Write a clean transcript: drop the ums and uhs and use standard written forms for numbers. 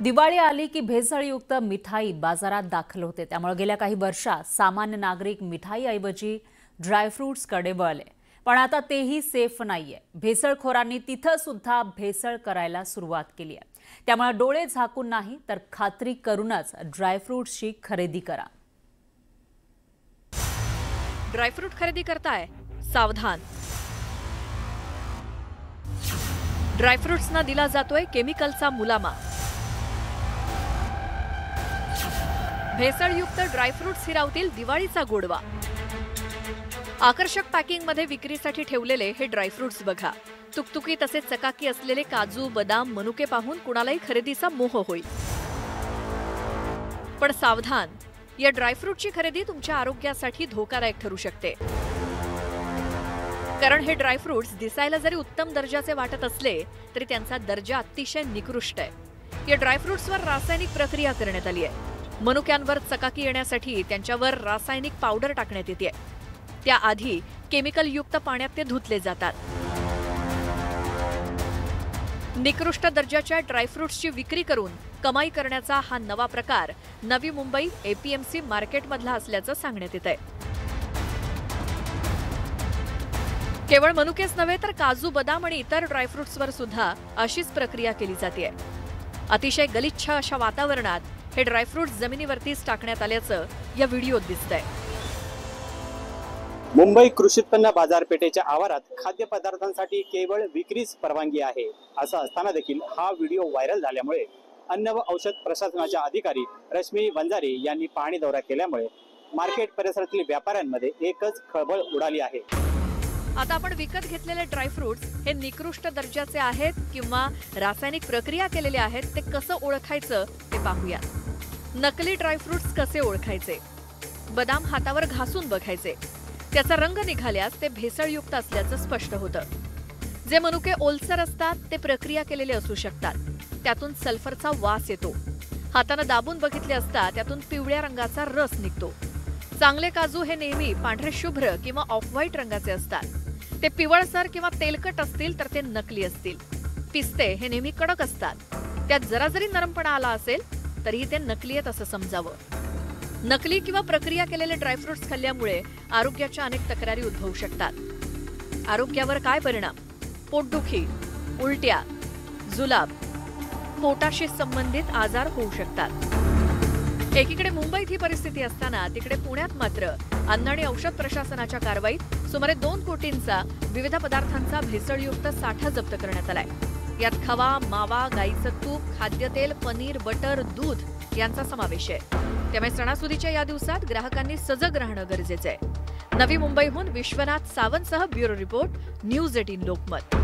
दिवाळी आली की भेसळयुक्त मिठाई बाजारात दाखल होते। त्यामुळे गेल्या काही वर्षात सामान्य नागरिक मिठाईऐवजी ड्रायफ्रुट्सकडे वळले। पण आता तेही सेफ नाहीये। भेसळखोरांनी तिथं सुद्धा भेसळ करायला सुरुवात केली आहे। त्यामुळे डोळे झाकून नाही तर खात्री करूनच ड्रायफ्रुट्सची खरेदी करा। ड्रायफ्रूट खरेदी करताय? सावधान। ड्रायफ्रुट्सना दिला जातोय केमिकलचा मुलामा। भेसळयुक्त ड्रायफ्रुट्स हिरावतील दिवाळीचा गोडवा। आकर्षक पॅकिंगमध्ये विक्रीसाठी ठेवलेले हे ड्रायफ्रुट्स बघा। तुकतुकी तसेच चकाकी असलेले काजू, बदाम, मनुके पाहून कुणालाही खरेदीचा मोह होईल। पण सावधान, या ड्रायफ्रुटची खरेदी तुमच्या आरोग्यासाठी धोकादायक ठरू शकते। कारण हे ड्रायफ्रुट्स दिसायला जरी उत्तम दर्जाचे वाटत असले तरी त्यांचा दर्जा अतिशय निकृष्ट आहे। या ड्रायफ्रुट्सवर रासायनिक प्रक्रिया करण्यात आली आहे। मनुक्यांवर चकाकी येण्यासाठी त्यांच्यावर रासायनिक पावडर टाकण्यात येते। त्याआधी केमिकल युक्त पाण्यात ते धुतले जातात। निकृष्ट दर्जाच्या ड्रायफ्रुट्सची विक्री करून कमाई करण्याचा हा नवा प्रकार नवी मुंबई एपीएमसी मार्केटमधला असल्याचं सांगण्यात येतंय। केवळ मनुकेच नव्हे तर काजू, बदाम आणि इतर ड्रायफ्रुट्सवर सुद्धा अशीच प्रक्रिया केली जाते। अतिशय गलिच्छ अशा वातावरणात हे ड्रायफ्रुट्स जमिनीवरतीच टाकण्यात आल्याचं या व्हिडिओत दिसतंय। मुंबई कृषी उत्पन्न बाजारपेठेच्या आवारात खाद्यपदार्थांसाठी केवळ विक्रीच परवानगी आहे असं असताना देखील हा व्हिडिओ व्हायरल झाल्यामुळे अन्न व औषध प्रशासनाच्या अधिकारी रश्मी वंजारी यांनी पाहणी दौरा केल्यामुळे मार्केट परिसरातील व्यापाऱ्यांमध्ये एकच खळबळ उडाली आहे। आता आपण विकत घेतलेले ड्रायफ्रुट्स हे निकृष्ट दर्जाचे आहेत किंवा रासायनिक प्रक्रिया केलेले आहेत ते कसं ओळखायचं ते पाहूया। नकली ड्रायफ्रुट्स कसे ओळखायचे? बदाम हातावर घासून बघायचे। त्याचा रंग निघाल्यास ते भेसळयुक्त असल्याचं स्पष्ट होतं। जे मनुके ओलसर असतात ते प्रक्रिया केलेले असू शकतात। त्यातून सल्फरचा वास येतो। हाताने दाबून बघितले असता त्यातून पिवळ्या रंगाचा रस निघतो। चांगले काजू हे नेहमी पांढरे शुभ्र किंवा ऑफ व्हाईट रंगाचे असतात। ते पिवळसर किंवा तेलकट असतील तर ते नकली असतील। पिस्ते हे नेहमी कडक असतात। त्यात जरा जरी नरमपणा आला असेल तरीही ते नकली आहेत असं समजावं। नकली किंवा प्रक्रिया केलेले ड्रायफ्रुट्स खाल्ल्यामुळे आरोग्याच्या अनेक तक्रारी उद्भवू शकतात। आरोग्यावर काय परिणाम? पोटदुखी, उलट्या, जुलाब, पोटाशी संबंधित आजार होऊ शकतात। एकीकडे मुंबईत ही परिस्थिती असताना तिकडे पुण्यात मात्र अन्न आणि औषध प्रशासनाच्या कारवाईत सुमारे 2 कोटींचा विविध पदार्थांचा भेसळयुक्त साठा जप्त करण्यात आलाय। यात खवा, मावा, गाईचं तूप, खाद्यतेल, पनीर, बटर, दूध यांचा समावेश आहे। त्यामुळे सणासुदीच्या या दिवसात ग्राहकांनी सजग राहणं गरजेचं आहे। नवी मुंबईहून विश्वनाथ सावंतसह ब्युरो रिपोर्ट, न्यूज 18 लोकमत।